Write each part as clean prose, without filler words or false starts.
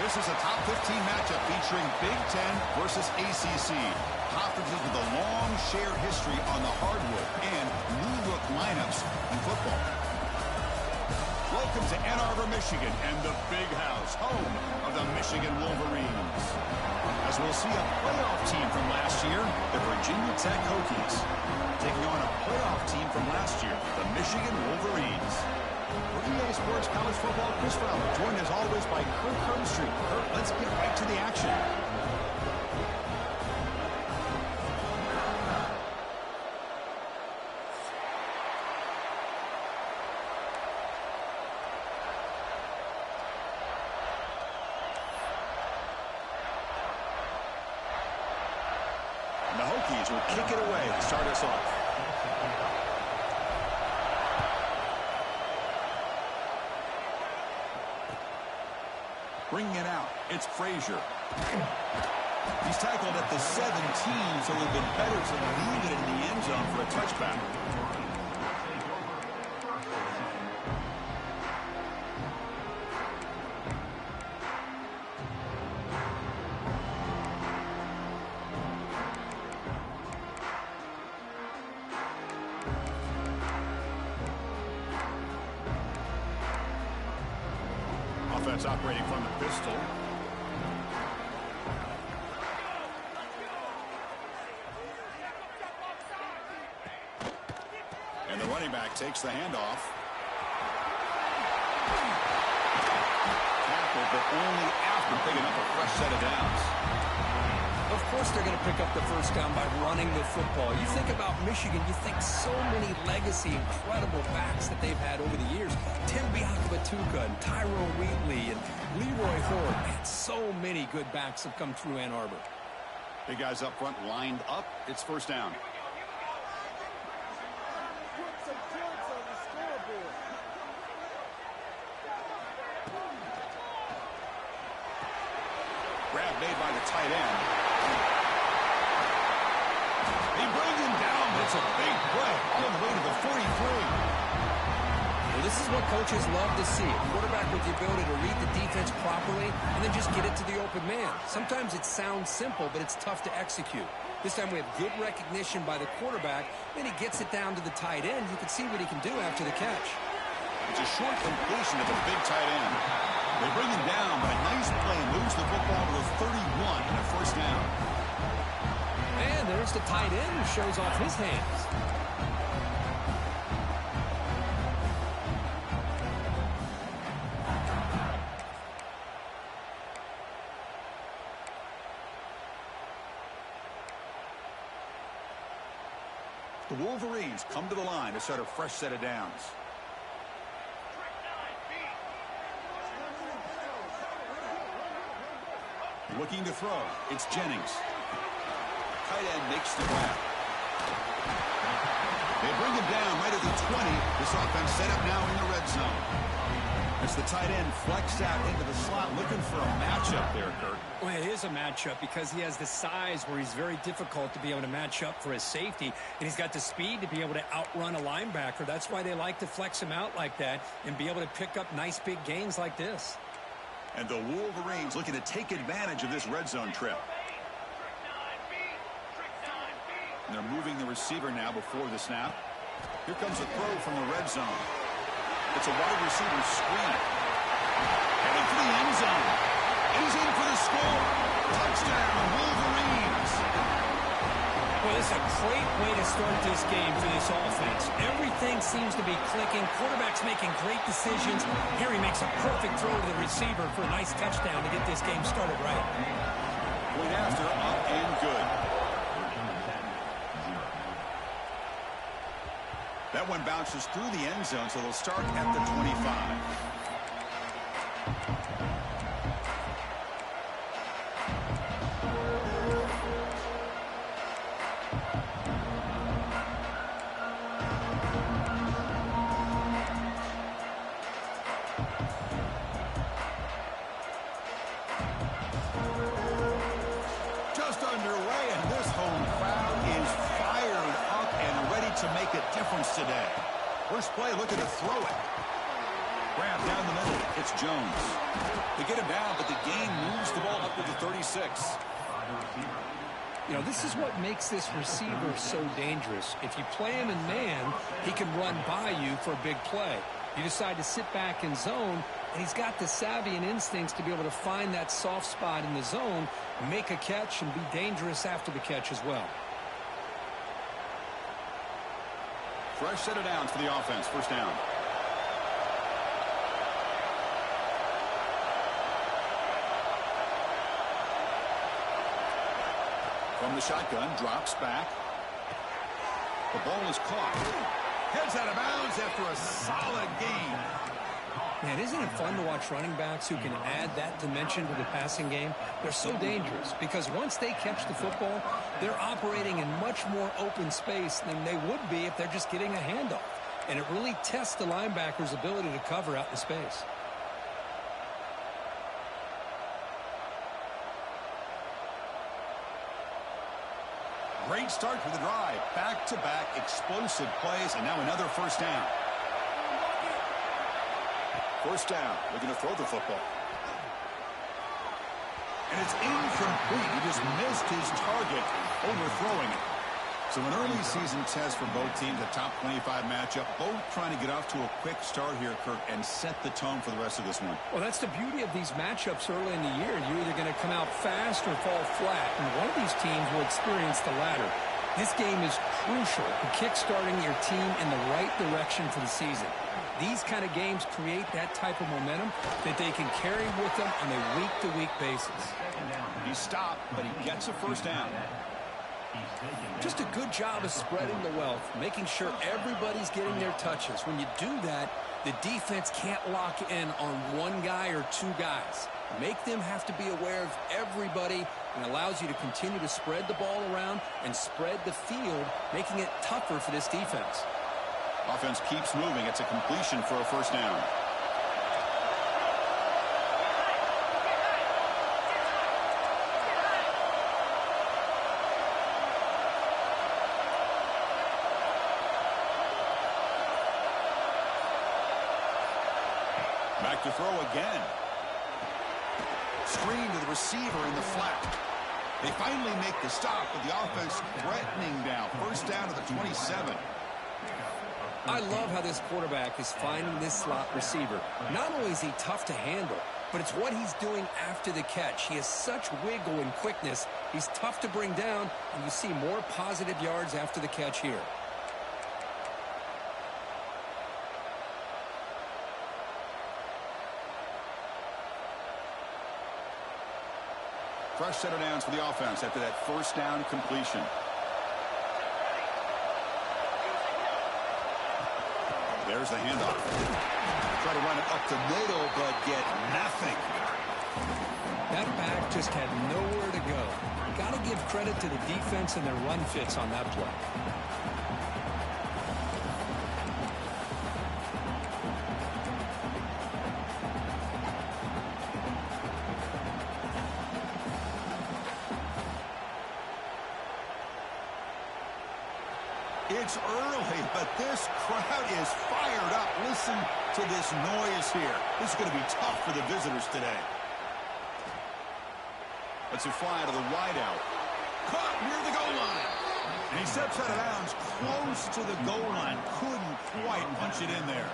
This is a top 15 matchup featuring Big Ten versus ACC. Conferences with a long shared history on the hardwood and new look lineups in football. Welcome to Ann Arbor, Michigan, and the Big House, home of the Michigan Wolverines. As we'll see a playoff team from last year, the Virginia Tech Hokies, taking on a playoff team from last year, the Michigan Wolverines. For EA Sports College Football, Chris Fowler, joined as always by Kurt Hermstreet. Kurt, let's get right to the action. And the Hokies will kick it away to start us off. Bringing it out, it's Frazier. He's tackled at the 17, so it would have been better to leave it in the end zone for a touchback. Offense operating from the pistol. And the running back takes the handoff. Tackle, but only after picking up a fresh set of downs. Of course they're going to pick up the first down by running the football. You think about Michigan, you think so many legacy, incredible backs that they've had over the years. Tim Biakabatuka and Tyrone Wheatley and Leroy Horde. Man, so many good backs have come through Ann Arbor. Big guys up front lined up. It's first down. Grab made by the tight end. They bring him down. That's a big play. All the way to the 43. Well, this is what coaches love to see. A quarterback with the ability to read the defense properly and then just get it to the open man. Sometimes it sounds simple, but it's tough to execute. This time we have good recognition by the quarterback. Then he gets it down to the tight end. You can see what he can do after the catch. It's a short completion of the big tight end. They bring him down, but a nice play moves the football to the 31 and a first down. And there's the tight end who shows off his hands. The Wolverines come to the line to start a fresh set of downs. Looking to throw. It's Jennings. Tight end makes the grab. They bring him down right at the 20. This offense set up now in the red zone. As the tight end flexed out into the slot, looking for a matchup there, Kurt. Well, it is a matchup because he has the size where he's very difficult to be able to match up for his safety, and he's got the speed to be able to outrun a linebacker. That's why they like to flex him out like that and be able to pick up nice big gains like this. And the Wolverines looking to take advantage of this red zone trip. And they're moving the receiver now before the snap. Here comes a throw from the red zone. It's a wide receiver screen. Heading for the end zone. He's in for the score. Touchdown, Wolverines. Well, this is a great way to start this game for this offense. Everything seems to be clicking. Quarterback's making great decisions. Here he makes a perfect throw to the receiver for a nice touchdown to get this game started right. Point after, up and good. That one bounces through the end zone, so they'll start at the 25. To make a difference today. First play, looking to throw it. Grab down the middle. It's Jones. They get him down, but the gain moves the ball up to the 36. You know, this is what makes this receiver so dangerous. If you play him in man, he can run by you for a big play. You decide to sit back in zone, and he's got the savvy and instincts to be able to find that soft spot in the zone, make a catch, and be dangerous after the catch as well. Fresh set of downs for the offense. First down. From the shotgun, drops back. The ball is caught. Heads out of bounds after a solid gain. Man, isn't it fun to watch running backs who can add that dimension to the passing game? They're so dangerous because once they catch the football, they're operating in much more open space than they would be if they're just getting a handoff. And it really tests the linebacker's ability to cover out in space. Great start to the drive. Back-to-back explosive plays, and now another first down. First down. Looking to throw the football. And it's incomplete. He just missed his target, overthrowing it. So an early season test for both teams, a top 25 matchup. Both trying to get off to a quick start here, Kirk, and set the tone for the rest of this one. Well, that's the beauty of these matchups early in the year. You're either going to come out fast or fall flat, and one of these teams will experience the latter. This game is crucial to kick-starting your team in the right direction for the season. These kind of games create that type of momentum that they can carry with them on a week-to-week basis. He stopped, but he gets a first down. Just a good job of spreading the wealth, making sure everybody's getting their touches. When you do that, the defense can't lock in on one guy or two guys. Make them have to be aware of everybody, and allows you to continue to spread the ball around and spread the field, making it tougher for this defense. Offense keeps moving. It's a completion for a first down. Back to throw again. Screen to the receiver in the flat. They finally make the stop, but the offense threatening now. First down to the 27. I love how this quarterback is finding this slot receiver. Not only is he tough to handle, but it's what he's doing after the catch. He has such wiggle and quickness. He's tough to bring down, and you see more positive yards after the catch here. Fresh set of downs for the offense after that first down completion. There's the handoff. Try to run it up the middle, but get nothing. That back just had nowhere to go. Got to give credit to the defense and their run fits on that play. It's early, but this crowd is fired up. Listen to this noise here. This is going to be tough for the visitors today. Let's fly to the wideout. Caught near the goal line. And he steps out of bounds close to the goal line. Couldn't quite punch it in there.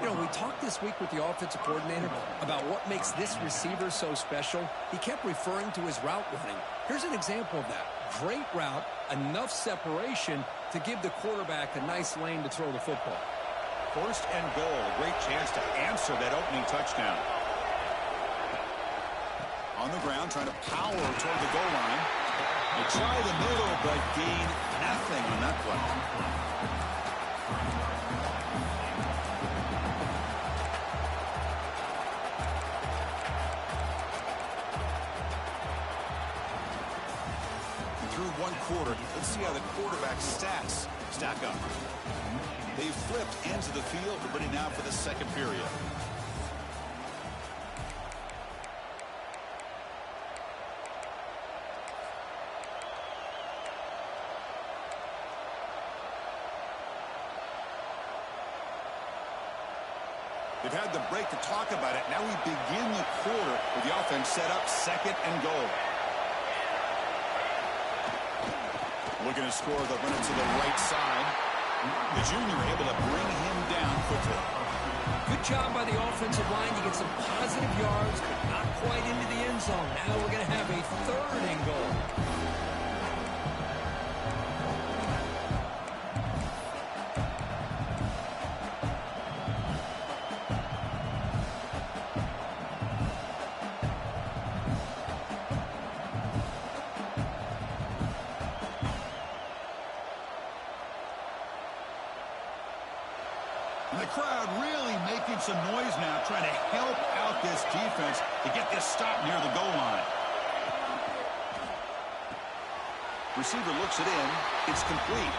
You know, we talked this week with the offensive coordinator about what makes this receiver so special. He kept referring to his route running. Here's an example of that. Great route, enough separation to give the quarterback a nice lane to throw the football. First and goal, a great chance to answer that opening touchdown. On the ground, trying to power toward the goal line. They try the middle, but gain nothing on that play. One quarter. Let's see how the quarterback's stats stack up. They've flipped into the field, ready now for the second period. They've had the break to talk about it. Now we begin the quarter with the offense set up 2nd and goal. Looking to score, they'll run it to the right side. The junior able to bring him down quickly. Good job by the offensive line to get some positive yards, but not quite into the end zone. Now we're going to have a 3rd and goal. And the crowd really making some noise now, trying to help out this defense to get this stop near the goal line. Receiver looks it in. It's complete.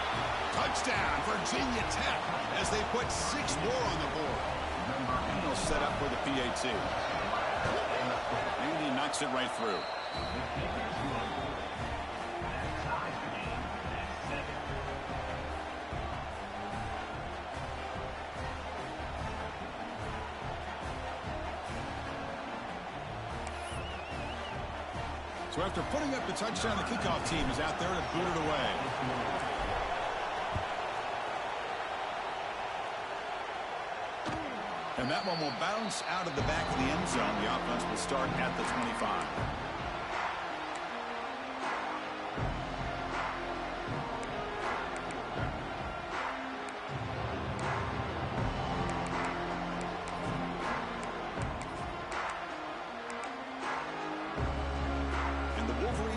Touchdown, Virginia Tech, as they put 6 more on the board. And they'll set up for the PAT. And he knocks it right through. So after putting up the touchdown, the kickoff team is out there to boot it away. And that one will bounce out of the back of the end zone. The offense will start at the 25.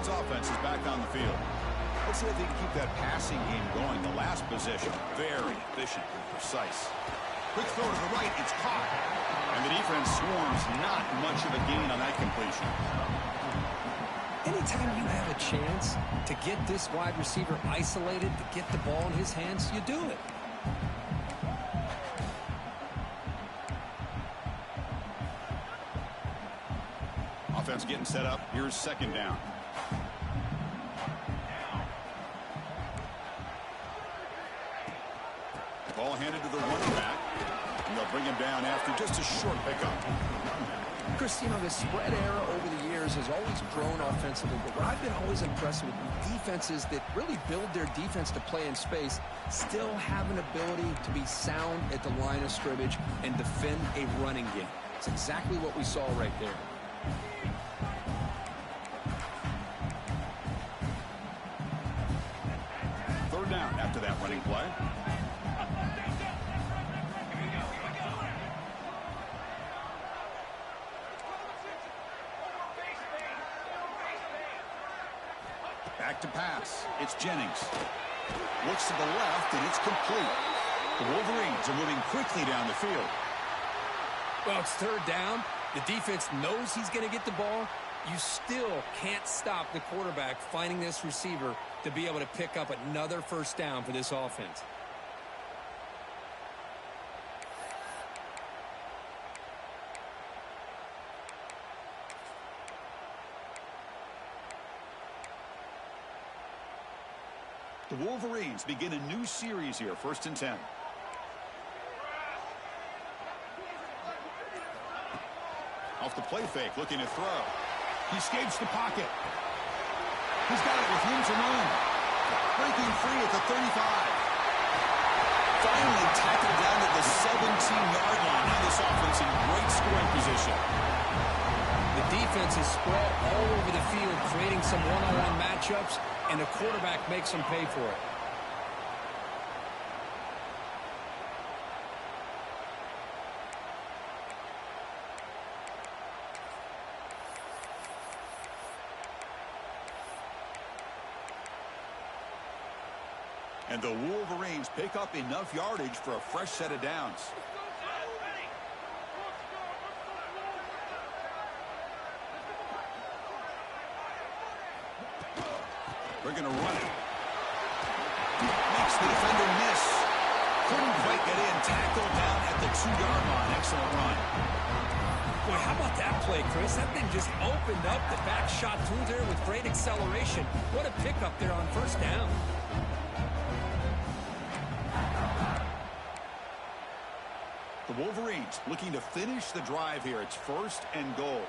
Offense is back on the field. Let's see if they can keep that passing game going. The last possession, very efficient and precise. Quick throw to the right, it's caught. And the defense swarms, not much of a gain on that completion. Anytime you have a chance to get this wide receiver isolated, to get the ball in his hands, you do it. Offense getting set up. Here's 2nd down. Ball handed to the running back. And they'll bring him down after just a short pickup. Chris, you know, the spread era over the years has always grown offensively, but what I've been always impressed with defenses that really build their defense to play in space still have an ability to be sound at the line of scrimmage and defend a running game. It's exactly what we saw right there. Third down after that running play. Back to pass. It's Jennings. Looks to the left, and it's complete. The Wolverines are moving quickly down the field. Well, it's 3rd down. The defense knows he's going to get the ball. You still can't stop the quarterback finding this receiver to be able to pick up another 1st down for this offense. The Wolverines begin a new series here, 1st and 10. Off the play fake, looking to throw. He escapes the pocket. He's got it with room to run. Breaking free at the 35. Finally tackled down at the 17-yard line. Now this offense in great scoring position. The defense is spread all over the field, creating some one-on-one matchups, and the quarterback makes them pay for it. And the Wolverines pick up enough yardage for a fresh set of downs. They're going to run it. Makes the defender miss. Couldn't quite get in. Tackled down at the 2-yard line. Excellent run. Boy, how about that play, Chris? That thing just opened up. The back shot through there with great acceleration. What a pickup there on 1st down. The Wolverines looking to finish the drive here. It's 1st and goal.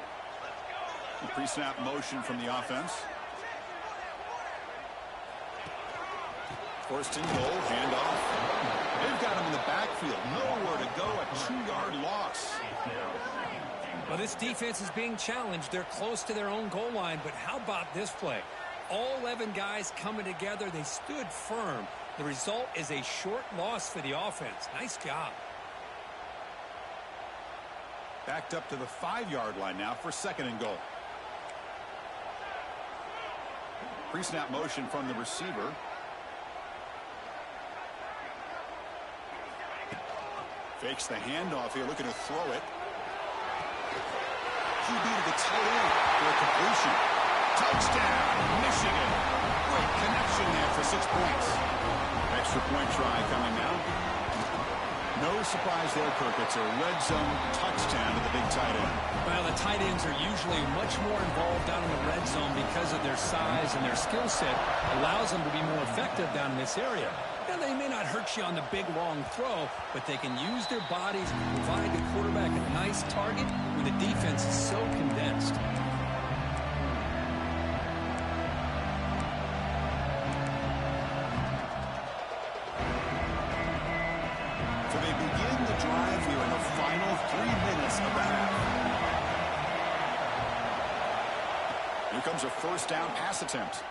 The pre-snap motion from the offense. 1st and goal, handoff. They've got him in the backfield. Nowhere to go, a 2-yard loss. Well, this defense is being challenged. They're close to their own goal line, but how about this play? All 11 guys coming together. They stood firm. The result is a short loss for the offense. Nice job. Backed up to the 5-yard line now for 2nd and goal. Pre-snap motion from the receiver. Fakes the handoff here, looking to throw it. QB to the tight end for a completion. Touchdown, Michigan. Great connection there for 6 points. Extra point try coming now. No surprise there, Kirk. It's a red zone touchdown to the big tight end. Well, the tight ends are usually much more involved down in the red zone because of their size, and their skill set allows them to be more effective down in this area. Now, they may not hurt you on the big, long throw, but they can use their bodies to provide the quarterback a nice target when the defense is so condensed. So they begin the drive here in the final 3 minutes of the half. Here comes a 1st down pass attempt.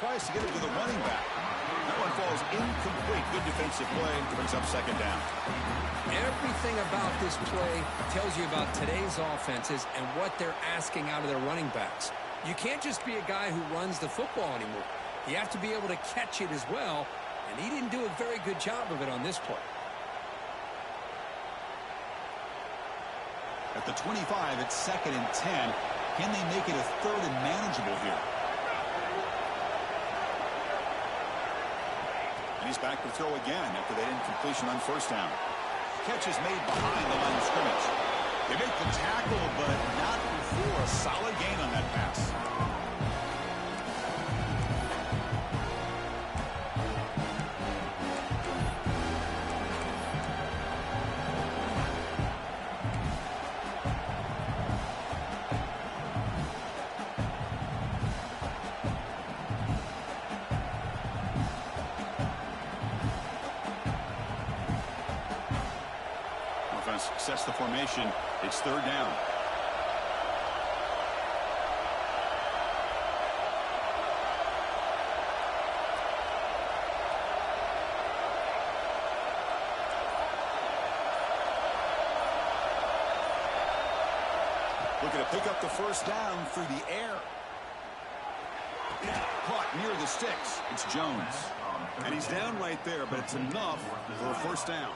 Tries to get it to the running back. That one falls incomplete. Good defensive play. Brings up 2nd down. Everything about this play tells you about today's offenses and what they're asking out of their running backs. You can't just be a guy who runs the football anymore. You have to be able to catch it as well, and he didn't do a very good job of it on this play. At the 25, it's 2nd and 10. Can they make it a 3rd and manageable here? And he's back to throw again after that incompletion on 1st down. Catch is made behind the line of scrimmage. They make the tackle, but not before a solid gain on that pass. Sets the formation. It's 3rd down. Looking to pick up the 1st down through the air. Caught near the sticks. It's Jones. And he's down right there, but it's enough for a 1st down.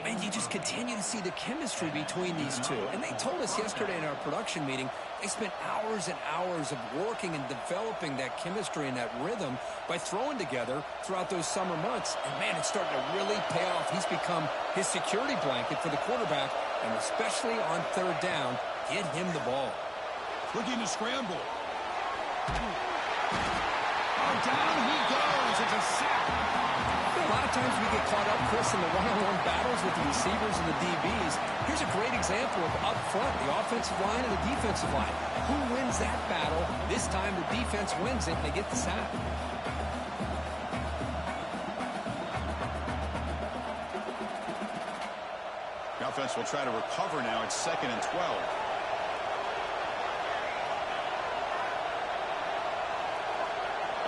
And you just continue to see the chemistry between these two. And they told us yesterday in our production meeting, they spent hours and hours of working and developing that chemistry and that rhythm by throwing together throughout those summer months. And, man, it's starting to really pay off. He's become his security blanket for the quarterback, and especially on 3rd down, get him the ball. Looking to scramble. Oh, down he goes. It's a sack. A lot of times we get caught up, Chris, in the one-on-one battles with the receivers and the DBs. Here's a great example of up front, the offensive line and the defensive line. Who wins that battle? This time the defense wins it, and they get the sack. The offense will try to recover now. It's 2nd and 12.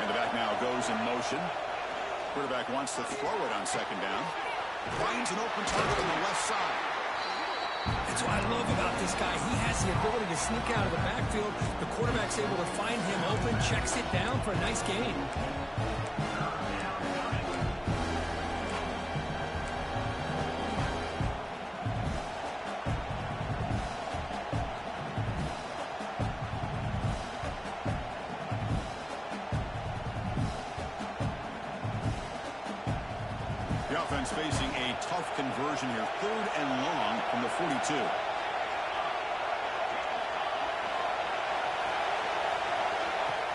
And the back now goes in motion. Quarterback wants to throw it on 2nd down. Finds an open target on the left side. That's what I love about this guy. He has the ability to sneak out of the backfield. The quarterback's able to find him open, checks it down for a nice gain. The offense facing a tough conversion here. 3rd and long from the 42.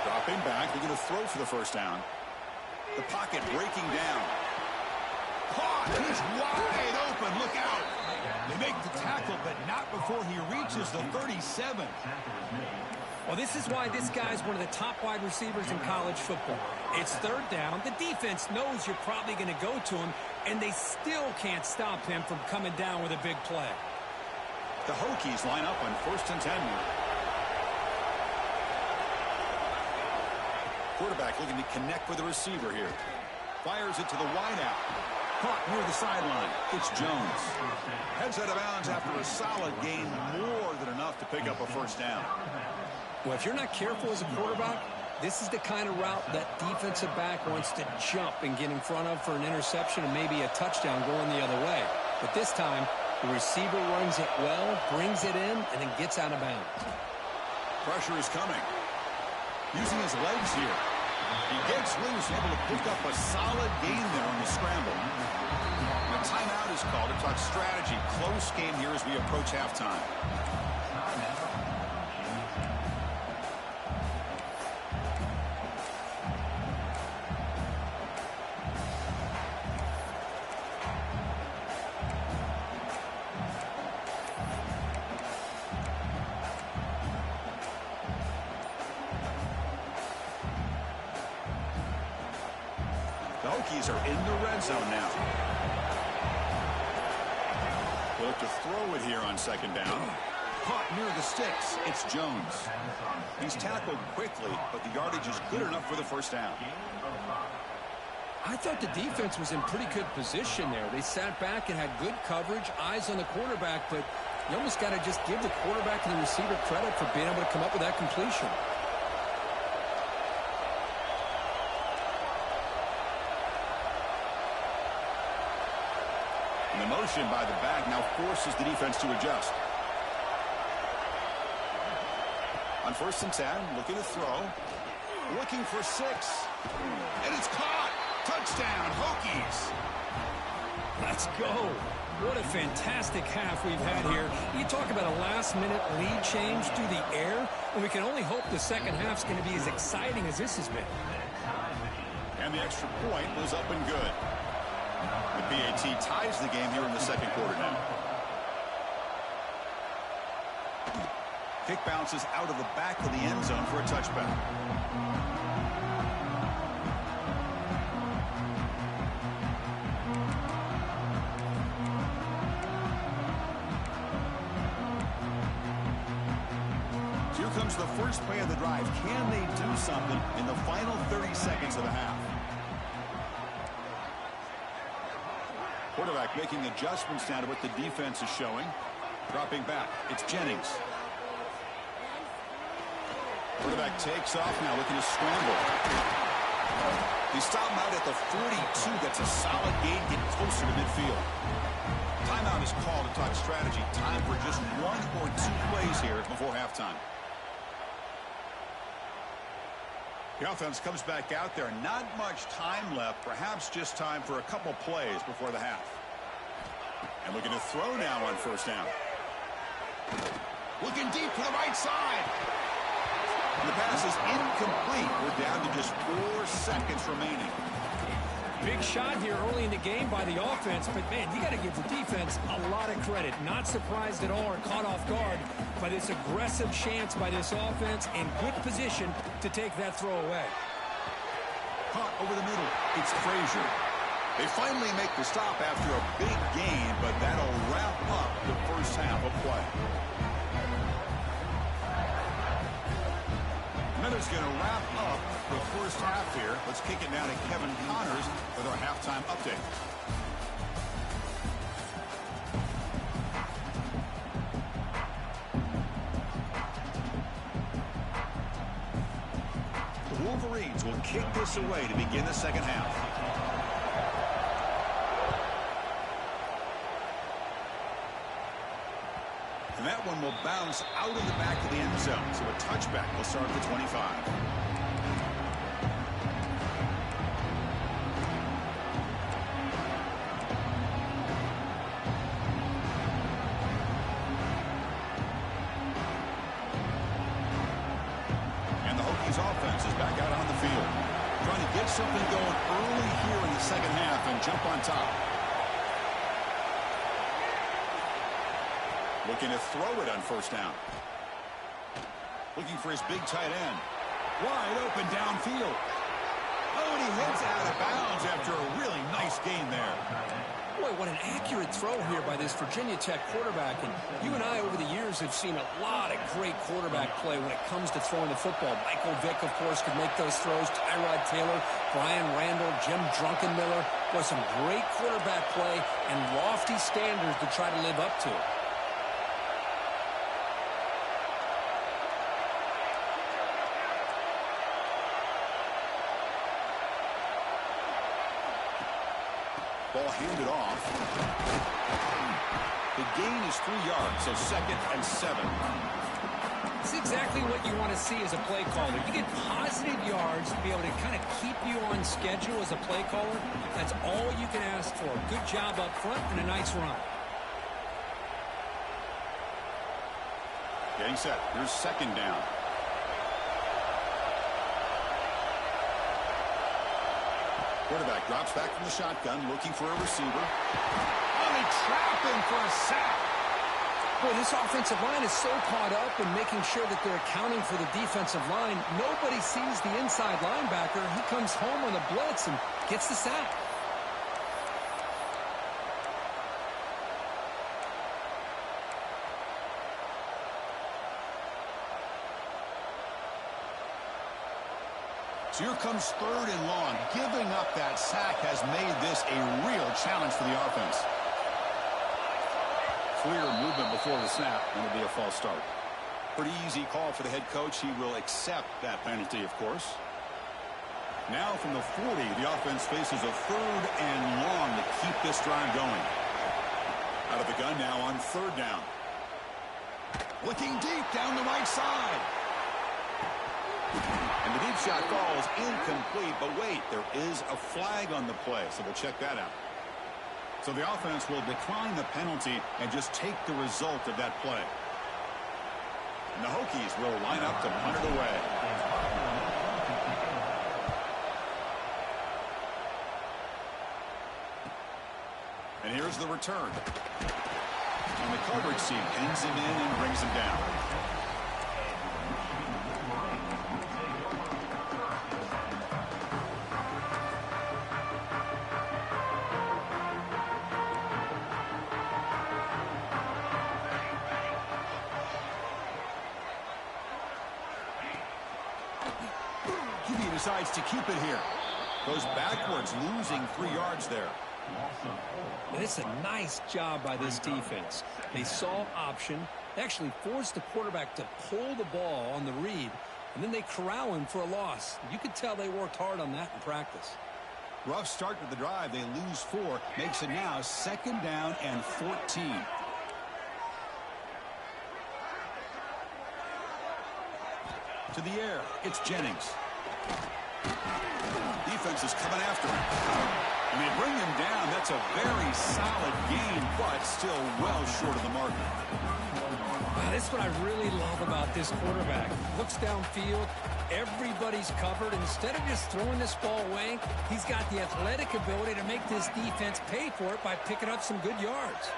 Dropping back. They're going to throw for the 1st down. The pocket breaking down. Caught. He's wide open. Look out. They make the tackle, but not before he reaches the 37. Well, this is why this guy's one of the top wide receivers in college football. It's third down. The defense knows you're probably going to go to him, and they still can't stop him from coming down with a big play. The Hokies line up on 1st and 10 here. Quarterback looking to connect with the receiver here. Fires it to the wideout. Caught near the sideline. It's Jones. Heads out of bounds after a solid gain, more than enough to pick up a first down. Well, if you're not careful as a quarterback, this is the kind of route that defensive back wants to jump and get in front of for an interception and maybe a touchdown going the other way. But this time, the receiver runs it well, brings it in, and then gets out of bounds. Pressure is coming. Using his legs here. He gets loose, able to pick up a solid gain there on the scramble. A timeout is called to talk strategy. Close game here as we approach halftime. The Hokies are in the red zone now. They'll look to throw it here on 2nd down. Caught near the sticks. It's Jones. He's tackled quickly, but the yardage is good enough for the first down. I thought the defense was in pretty good position there. They sat back and had good coverage, eyes on the quarterback, but you almost got to just give the quarterback and the receiver credit for being able to come up with that completion. And the motion by the back now forces the defense to adjust. On 1st and 10, looking to throw. Looking for 6. And it's caught. Touchdown, Hokies. Let's go. What a fantastic half we've had here. You talk about a last-minute lead change through the air, and we can only hope the second half's going to be as exciting as this has been. And the extra point was up and good. The PAT ties the game here in the 2nd quarter now. Kick bounces out of the back of the end zone for a touchback. So here comes the first play of the drive. Can they do something in the final 30 seconds of the half? Quarterback making adjustments now to what the defense is showing. Dropping back. It's Jennings. Quarterback takes off now, looking to scramble. He stopped him out at the 42. That's a solid gain, getting closer to midfield. Timeout is called to talk strategy. Time for just 1 or 2 plays here before halftime. The offense comes back out there. Not much time left. Perhaps just time for a couple plays before the half. And looking to throw now on 1st down. Looking deep to the right side. And the pass is incomplete. We're down to just 4 seconds remaining. Big shot here early in the game by the offense, but, man, you got to give the defense a lot of credit. Not surprised at all or caught off guard by this aggressive chance by this offense in good position to take that throw away. Caught over the middle. It's Frazier. They finally make the stop after a big gain, but that'll wrap up the first half of play. Miller's going to wrap up the first half here. Let's kick it now to Kevin Connors with our halftime update. The Wolverines will kick this away to begin the second half. And that one will bounce out of the back of the end zone. So a touchback will start at the 25. And the Hokies offense is back out on the field. Trying to get something going early here in the second half and jump on top. Looking to throw it on first down. Looking for his big tight end. Wide open downfield. Oh, and he heads out of bounds after a really nice gain there. Boy, what an accurate throw here by this Virginia Tech quarterback. And you and I over the years have seen a lot of great quarterback play when it comes to throwing the football. Michael Vick, of course, could make those throws. Tyrod Taylor, Brian Randall, Jim Drunkenmiller. Boy, some great quarterback play and lofty standards to try to live up to. Ball handed off. The gain is 3 yards, so 2nd and 7. It's exactly what you want to see as a play caller. You get positive yards to be able to kind of keep you on schedule as a play caller. That's all you can ask for. Good job up front and a nice run. Getting set. Here's 2nd down. Quarterback drops back from the shotgun, looking for a receiver. Oh, they trap him for a sack. Boy, this offensive line is so caught up in making sure that they're accounting for the defensive line. Nobody sees the inside linebacker. He comes home on the blitz and gets the sack. So here comes 3rd and long. Giving up that sack has made this a real challenge for the offense. Clear movement before the snap, and it'll be a false start. Pretty easy call for the head coach. He will accept that penalty, of course. Now from the 40, the offense faces a 3rd and long to keep this drive going. Out of the gun now on 3rd down. Looking deep down the right side. And the deep shot falls incomplete, but wait, there is a flag on the play, so we'll check that out. So the offense will decline the penalty and just take the result of that play. And the Hokies will line up to punt it away. And here's the return. And the coverage team pins him in and brings him down. Decides to keep it here. Goes backwards, losing 3 yards there. And it's a nice job by this defense. They saw option. They actually forced the quarterback to pull the ball on the read, and then they corral him for a loss. You could tell they worked hard on that in practice. Rough start to the drive. They lose 4. Makes it now 2nd down and 14. To the air. It's Jennings. Defense is coming after him. And they bring him down. That's a very solid gain, but still well short of the mark. Wow, this is what I really love about this quarterback. Looks downfield. Everybody's covered. Instead of just throwing this ball away, he's got the athletic ability to make this defense pay for it by picking up some good yards.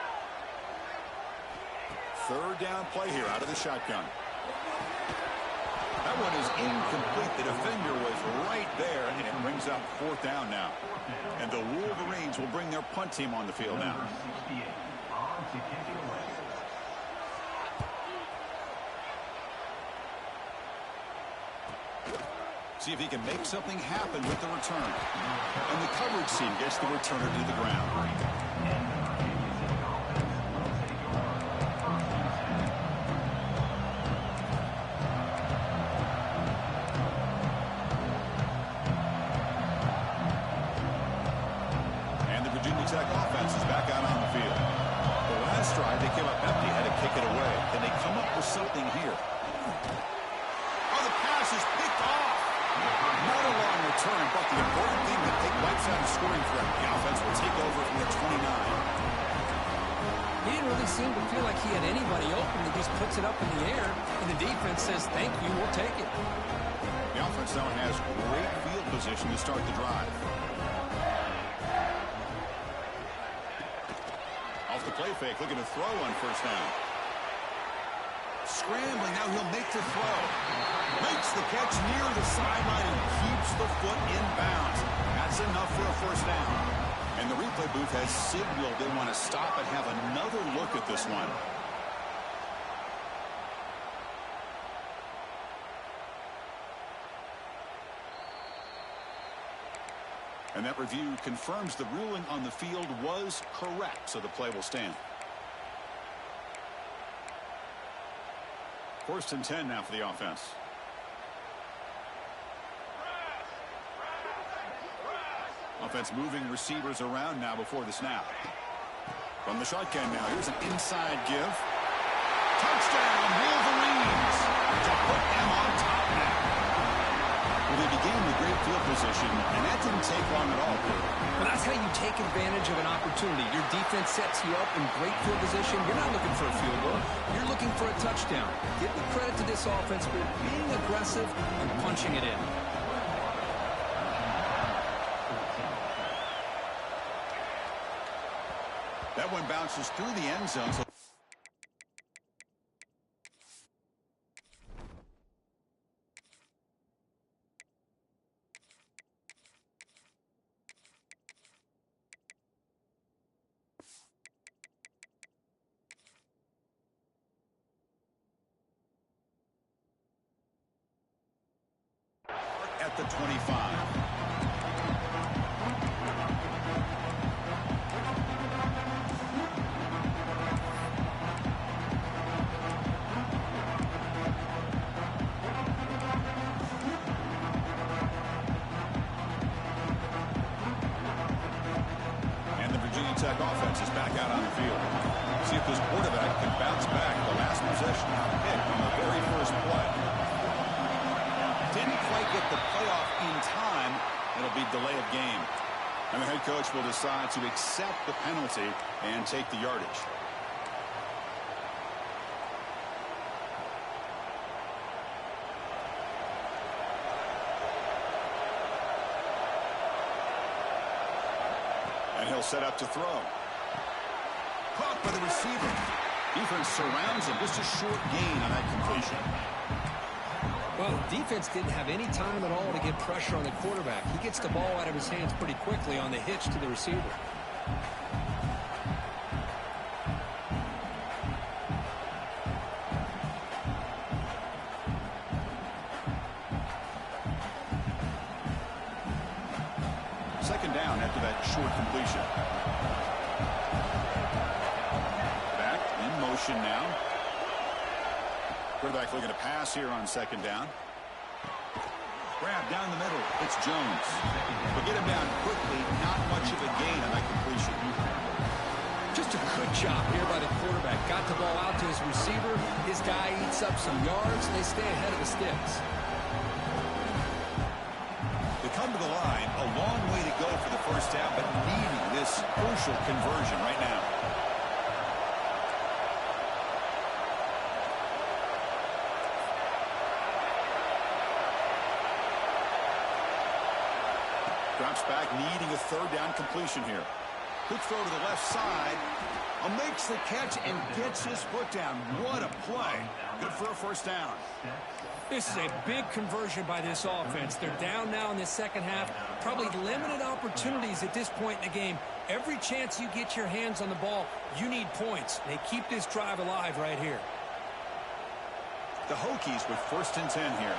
3rd down play here out of the shotgun. That one is incomplete. The defender was right there, and it brings up 4th down now. And the Wolverines will bring their punt team on the field now. See if he can make something happen with the return. And the coverage team gets the returner to the ground. Tech offense is back out on the field. The last drive, they came up empty, had to kick it away. Then they come up with something here. Oh, the pass is picked off. Not a long return, but the important thing that they wipes out a scoring threat. The offense will take over from the 29. He didn't really seem to feel like he had anybody open. He just puts it up in the air, and the defense says, thank you, we'll take it. The offense now has great field position to start the drive. Off the play fake, looking to throw on first down. Scrambling, now he'll make the throw. Makes the catch near the sideline and keeps the foot in bounds. That's enough for a first down. And the replay booth has signaled they want to stop and have another look at this one. And that review confirms the ruling on the field was correct, so the play will stand. 1st and 10 now for the offense. Offense moving receivers around now before the snap. From the shotgun now, here's an inside give. Touchdown, Wolverines! To put them on top now. Well, they began with great field position, and that didn't take long at all. Well, that's how you take advantage of an opportunity. Your defense sets you up in great field position. You're not looking for a field goal. You're looking for a touchdown. Give the credit to this offense for being aggressive and punching it in. That one bounces through the end zone. So at the 25. Tech offense is back out on the field. See if this quarterback can bounce back. The last possession pick on the very first play. Didn't quite get the playoff in time. It'll be delay of game. And the head coach will decide to accept the penalty and take the yardage. And he'll set up to throw. Caught by the receiver. Defense surrounds him. Just a short gain on that completion. Well, the defense didn't have any time at all to get pressure on the quarterback. He gets the ball out of his hands pretty quickly on the hitch to the receiver. Second down after that short completion. Back in motion now. Quarterback looking to pass here on second down. Grab down the middle. It's Jones. But get him down quickly. Not much of a gain on that completion. Just a good job here by the quarterback. Got the ball out to his receiver. His guy eats up some yards. They stay ahead of the sticks. Come to the line, a long way to go for the first down, but needing this crucial conversion right now. Drops back, needing a third down completion here. Quick throw to the left side. Makes the catch and gets his foot down. What a play. Good for a first down. This is a big conversion by this offense. They're down now in the second half. Probably limited opportunities at this point in the game. Every chance you get your hands on the ball, you need points. They keep this drive alive right here. The Hokies with 1st and 10 here.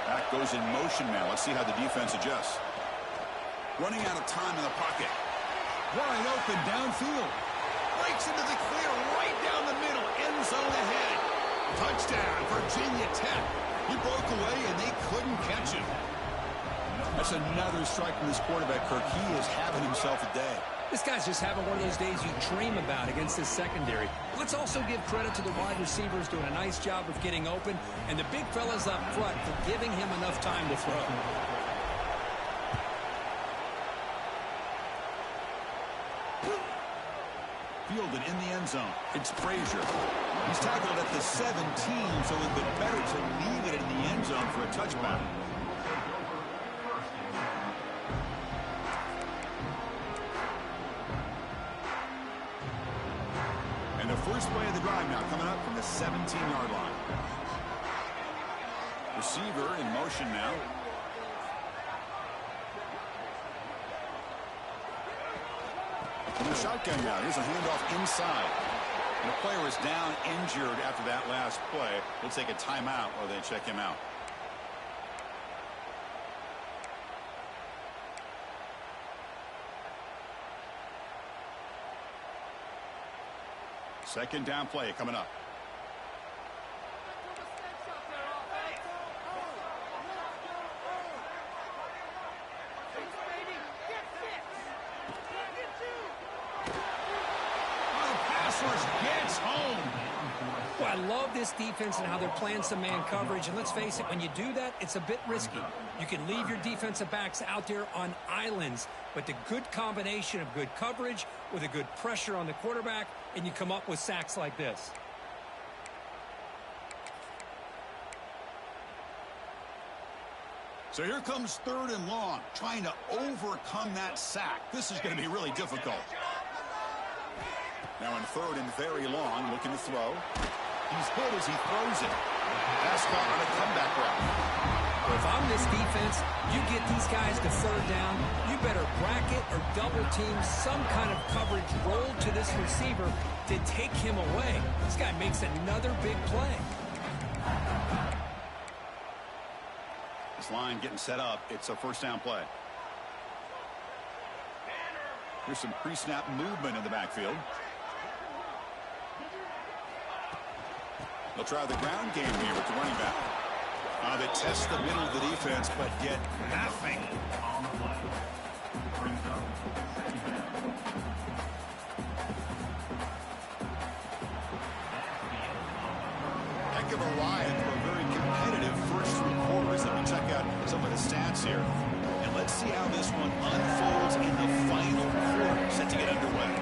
Back goes in motion now. Let's see how the defense adjusts. Running out of time in the pocket. Wide open downfield. Breaks into the clear right down the middle. End zone ahead. Touchdown, Virginia Tech. He broke away and they couldn't catch him. That's another strike from this quarterback, Kirk. He is having himself a day. This guy's just having one of those days you dream about against this secondary. Let's also give credit to the wide receivers doing a nice job of getting open, and the big fellas up front for giving him enough time to throw. Fielded in the end zone. It's Frazier. He's tackled at the 17, so it would be better to leave it in the end zone for a touchback. First play of the drive now coming up from the 17-yard line. Receiver in motion now. In the shotgun now. Here's a handoff inside. And the player is down injured after that last play. They'll take a timeout or they check him out. Second down play coming up. Gets home. Well, I love this defense and how they're playing some man coverage. And let's face it, when you do that, it's a bit risky. You can leave your defensive backs out there on islands, but the good combination of good coverage with a good pressure on the quarterback, and you come up with sacks like this. So here comes 3rd and long, trying to overcome that sack. This is going to be really difficult. Now in 3rd and very long, looking to throw. He's hit as he throws it. Pass caught on a comeback route. Well, if I'm this defense, you get these guys to 3rd down, you better bracket or double team some kind of coverage roll to this receiver to take him away. This guy makes another big play. This line getting set up. It's a first down play. Here's some pre-snap movement in the backfield. They'll try the ground game here with the running back. They test the middle of the defense, but get nothing. Heck of a ride for a very competitive first 3 quarters. Let me check out some of the stats here. And let's see how this one unfolds in the final quarter, set to get underway.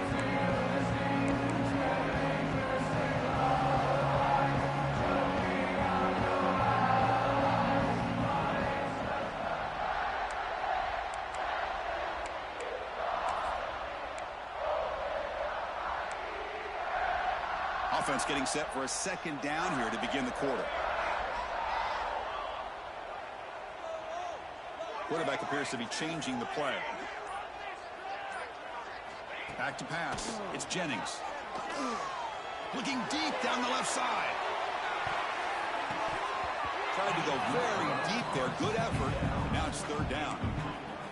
Offense getting set for a second down here to begin the quarter. Quarterback appears to be changing the play. Back to pass. It's Jennings. Looking deep down the left side. Tried to go very deep there. Good effort. Now it's 3rd down.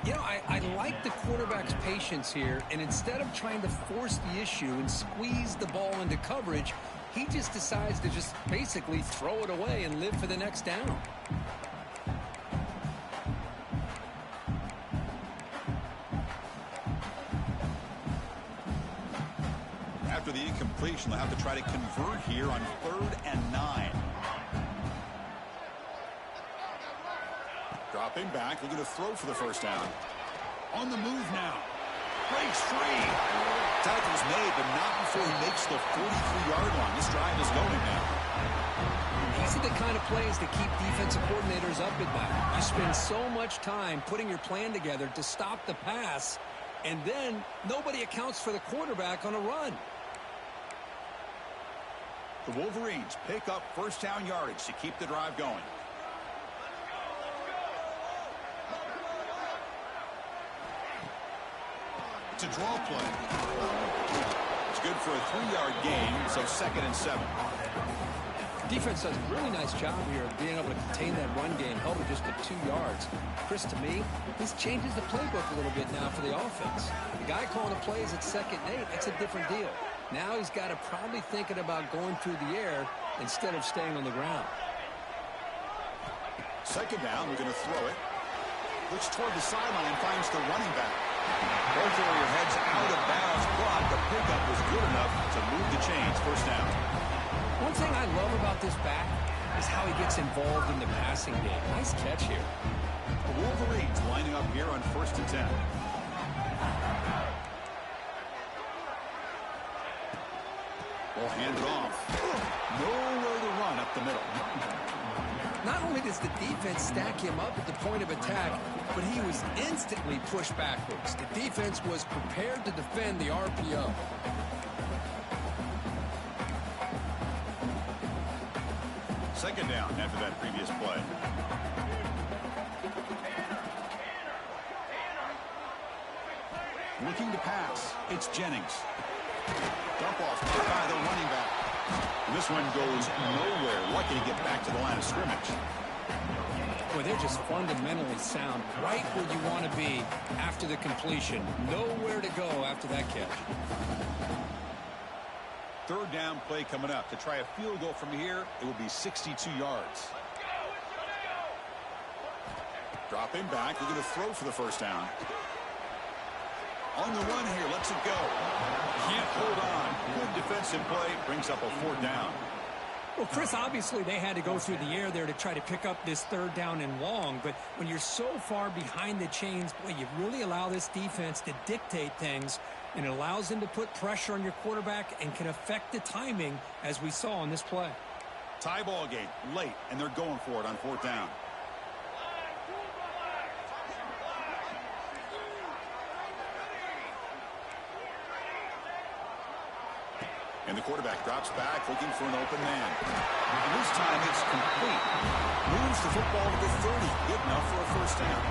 You know, I like the quarterback's patience here, and instead of trying to force the issue and squeeze the ball into coverage, he just decides to just basically throw it away and live for the next down. After the incompletion, they'll have to try to convert here on 3rd and 9. Dropping back, looking to throw for the first down. On the move now. Breaks free. Tackle's made, but not before he makes the 43-yard line. This drive is going now. These are the kind of plays that keep defensive coordinators up at night. You spend so much time putting your plan together to stop the pass, and then nobody accounts for the quarterback on a run. The Wolverines pick up first down yardage to keep the drive going. It's a draw play. It's good for a 3-yard gain, so 2nd and 7. Defense does a really nice job here of being able to contain that run game, held it just to 2 yards. Chris, to me, this changes the playbook a little bit now for the offense. The guy calling the plays at 2nd and 8, that's a different deal. Now he's got to probably thinking about going through the air instead of staying on the ground. 2nd down, we're going to throw it. Looks toward the sideline, finds the running back. Both Warrior heads out of bounds, but the pickup was good enough to move the chains. First down. One thing I love about this back is how he gets involved in the passing game. Nice catch here. The Wolverines lining up here on 1st and 10. We'll hand it off. Nowhere to run up the middle. Not only does the defense stack him up at the point of attack, but he was instantly pushed backwards. The defense was prepared to defend the RPO. Second down after that previous play. Looking to pass. It's Jennings. Dump off by the running back. And this one goes nowhere. Lucky to get back to the line of scrimmage. Boy, they're just fundamentally sound. Right where you want to be after the completion. Nowhere to go after that catch. Third down play coming up. To try a field goal from here, it will be 62 yards. Dropping back. We're going to throw for the first down. On the run here, lets it go. Can't hold on. Good defensive play. Brings up a fourth down. Well, Chris, obviously they had to go through the air there to try to pick up this third down and long. But when you're so far behind the chains, boy, you really allow this defense to dictate things. And it allows them to put pressure on your quarterback and can affect the timing, as we saw on this play. Tie ball game, late, and they're going for it on fourth down. And the quarterback drops back, looking for an open man. And this time it's complete. Moves the football to the 30. Good enough for a first down.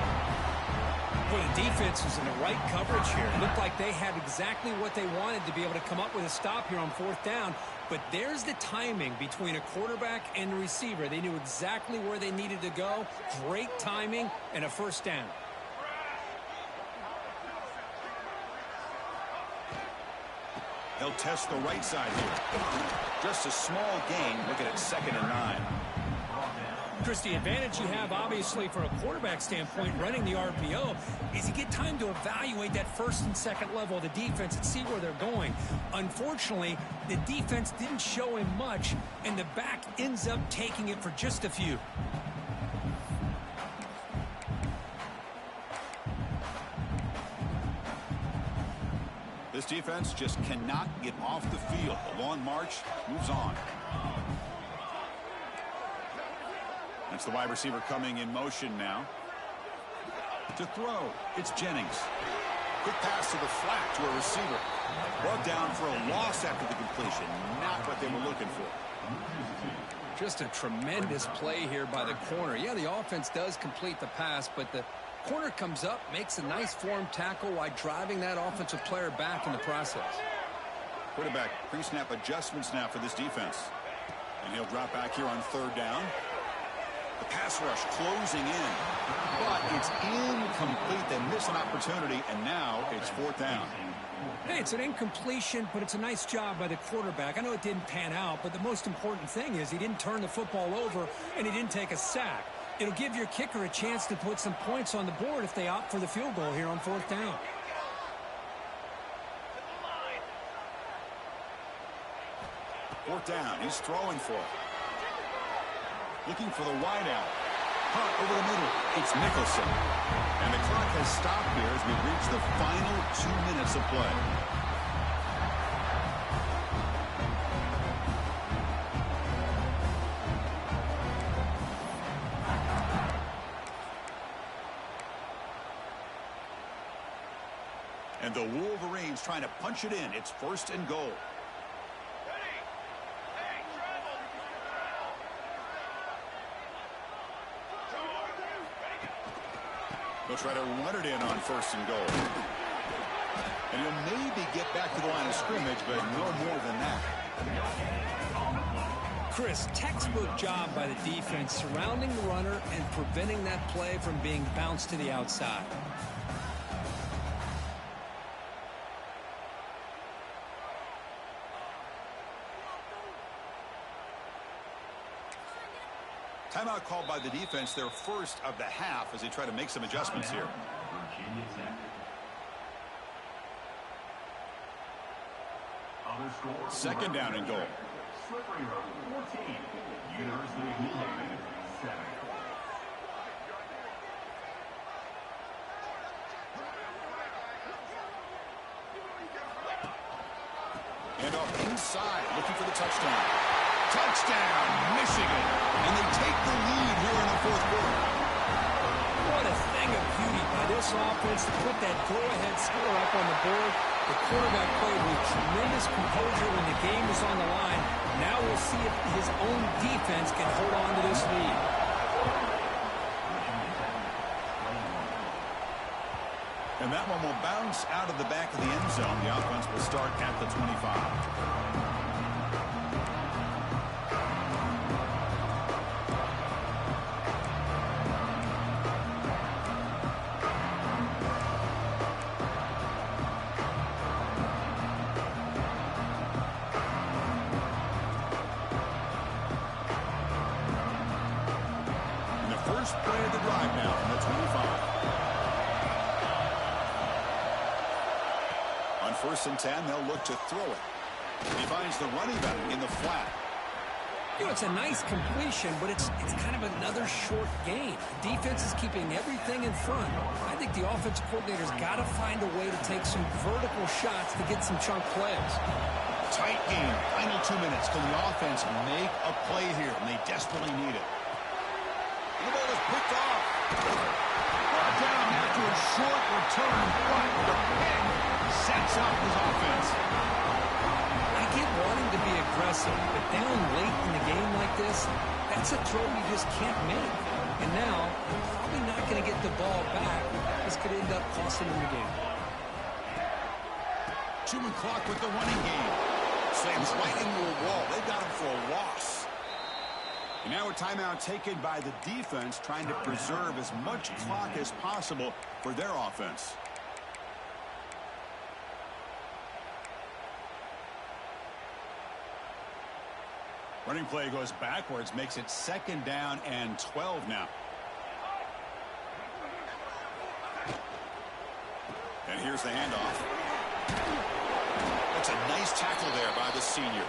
Well, the defense was in the right coverage here. It looked like they had exactly what they wanted to be able to come up with a stop here on fourth down. But there's the timing between a quarterback and a receiver. They knew exactly where they needed to go. Great timing and a first down. They'll test the right side here. Just a small gain. Looking at 2nd and 9. Chris, the advantage you have, obviously, for a quarterback standpoint, running the RPO, is you get time to evaluate that first and second level of the defense and see where they're going. Unfortunately, the defense didn't show him much, and the back ends up taking it for just a few. This defense just cannot get off the field. The long march moves on. That's the wide receiver coming in motion now. To throw, it's Jennings. Quick pass to the flat to a receiver. Brought down for a loss after the completion. Not what they were looking for. Just a tremendous play here by the corner. Yeah, the offense does complete the pass, but the corner comes up, makes a nice form tackle while driving that offensive player back in the process. Quarterback pre-snap adjustments now for this defense. And he'll drop back here on third down. The pass rush closing in. But it's incomplete. They miss an opportunity, and now it's fourth down. Hey, it's an incompletion, but it's a nice job by the quarterback. I know it didn't pan out, but the most important thing is he didn't turn the football over, and he didn't take a sack. It'll give your kicker a chance to put some points on the board if they opt for the field goal here on fourth down. Fourth down. He's throwing for it. Looking for the wide out. Hunt over the middle. It's Nicholson. And the clock has stopped here as we reach the final 2 minutes of play. And the Wolverines trying to punch it in. It's 1st and goal. They'll try to run it in on 1st and goal. And he'll maybe get back to the line of scrimmage, but no more than that. Chris, textbook job by the defense surrounding the runner and preventing that play from being bounced to the outside. Timeout called by the defense, their first of the half, as they try to make some adjustments here. Second down and goal. And off inside, looking for the touchdown. Touchdown, Michigan. And they take the lead here in the fourth quarter. What a thing of beauty by this offense to put that go-ahead score up on the board. The quarterback played with tremendous composure when the game was on the line. Now we'll see if his own defense can hold on to this lead. And that one will bounce out of the back of the end zone. The offense will start at the 25. First play of the drive now from the 25. On 1st and 10, they'll look to throw it. He finds the running back in the flat. You know, it's a nice completion, but it's kind of another short gain. The defense is keeping everything in front. I think the offensive coordinator's got to find a way to take some vertical shots to get some chunk plays. Tight game. Final 2 minutes. Can the offense make a play here? And they desperately need it. The ball is picked off. Brought down after a short return, but the pick sets up his offense. I get wanting to be aggressive, but down late in the game like this, that's a throw you just can't make. And now, you're probably not going to get the ball back. This could end up costing him the game. 2 o'clock with the running game. Slams right into a wall. They've got him for a loss. And now a timeout taken by the defense, trying to preserve as much clock as possible for their offense. Running play goes backwards, makes it 2nd down and 12 now. And here's the handoff. That's a nice tackle there by the senior.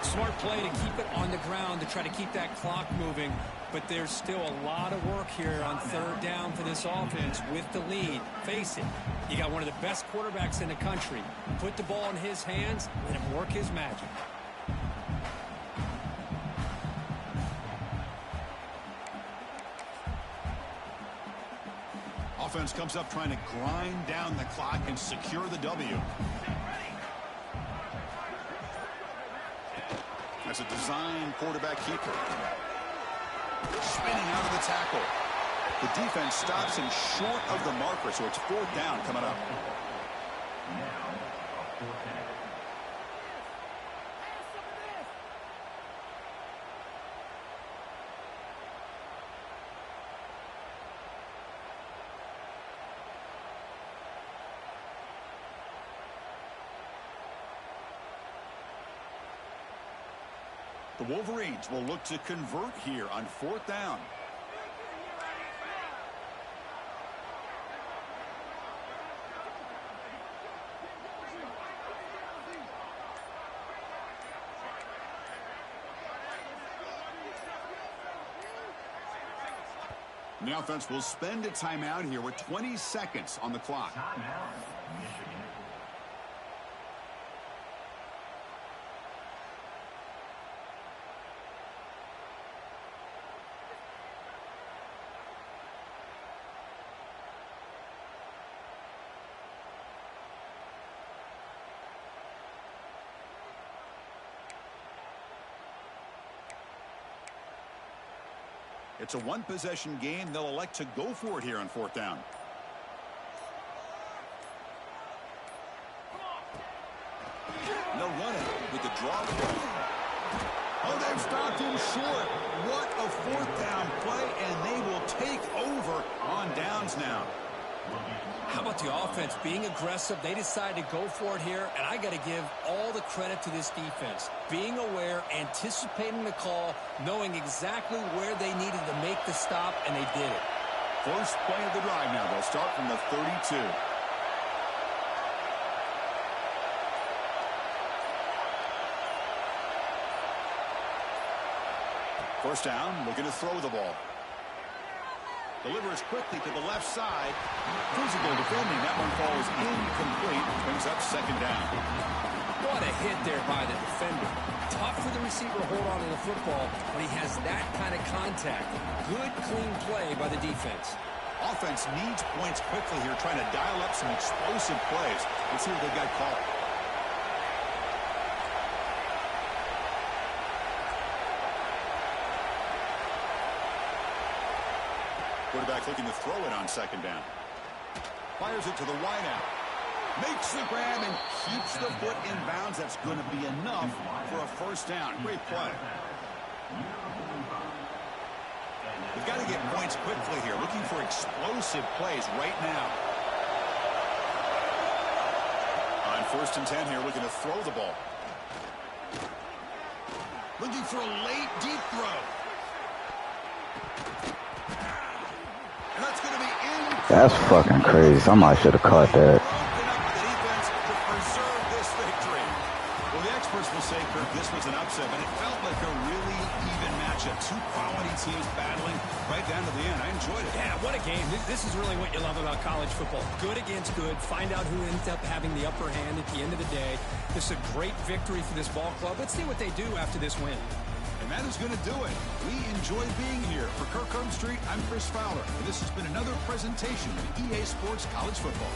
Smart play to keep it on the ground to try to keep that clock moving. But there's still a lot of work here on 3rd down for this offense with the lead. Face it, you got one of the best quarterbacks in the country. Put the ball in his hands, let him work his magic. Offense comes up trying to grind down the clock and secure the W. That's a design quarterback keeper. Spinning out of the tackle. The defense stops him short of the marker, so it's 4th down coming up. The Wolverines will look to convert here on 4th down. And the offense will spend a timeout here with 20 seconds on the clock. It's a one-possession game. They'll elect to go for it here on 4th down. They'll run it with the draw play. Oh, they've stopped him short. What a 4th down play, and they will take over on downs now. How about the offense being aggressive? They decide to go for it here, and I got to give all the credit to this defense. Being aware, anticipating the call, knowing exactly where they needed to make the stop, and they did it. First play of the drive now. They'll start from the 32. First down, looking to throw the ball. Delivers quickly to the left side. Physical defending. That one falls incomplete. Brings up 2nd down. What a hit there by the defender. Tough for the receiver to hold on to the football when he has that kind of contact. Good, clean play by the defense. Offense needs points quickly here, trying to dial up some explosive plays. Let's see what they got called. quarterback looking to throw it on second down. Fires it to the wideout. Makes the grab and keeps the foot in bounds. That's going to be enough for a first down. Great play. We've got to get points quickly here. Looking for explosive plays right now. On 1st and 10 here, looking to throw the ball. Looking for a late, deep throw. And that's going to be in. That's fucking crazy. Somebody should have caught that. Well, the experts will say, Kirk, this was an upset, but it felt like a really even matchup. Two quality teams battling right down to the end. I enjoyed it. Yeah, what a game. This is really what you love about college football. Good against good. Find out who ends up having the upper hand at the end of the day. This is a great victory for this ball club. Let's see what they do after this win. And that is going to do it. We enjoy being here. For Kirk Street, I'm Chris Fowler. And this has been another presentation of EA Sports College Football.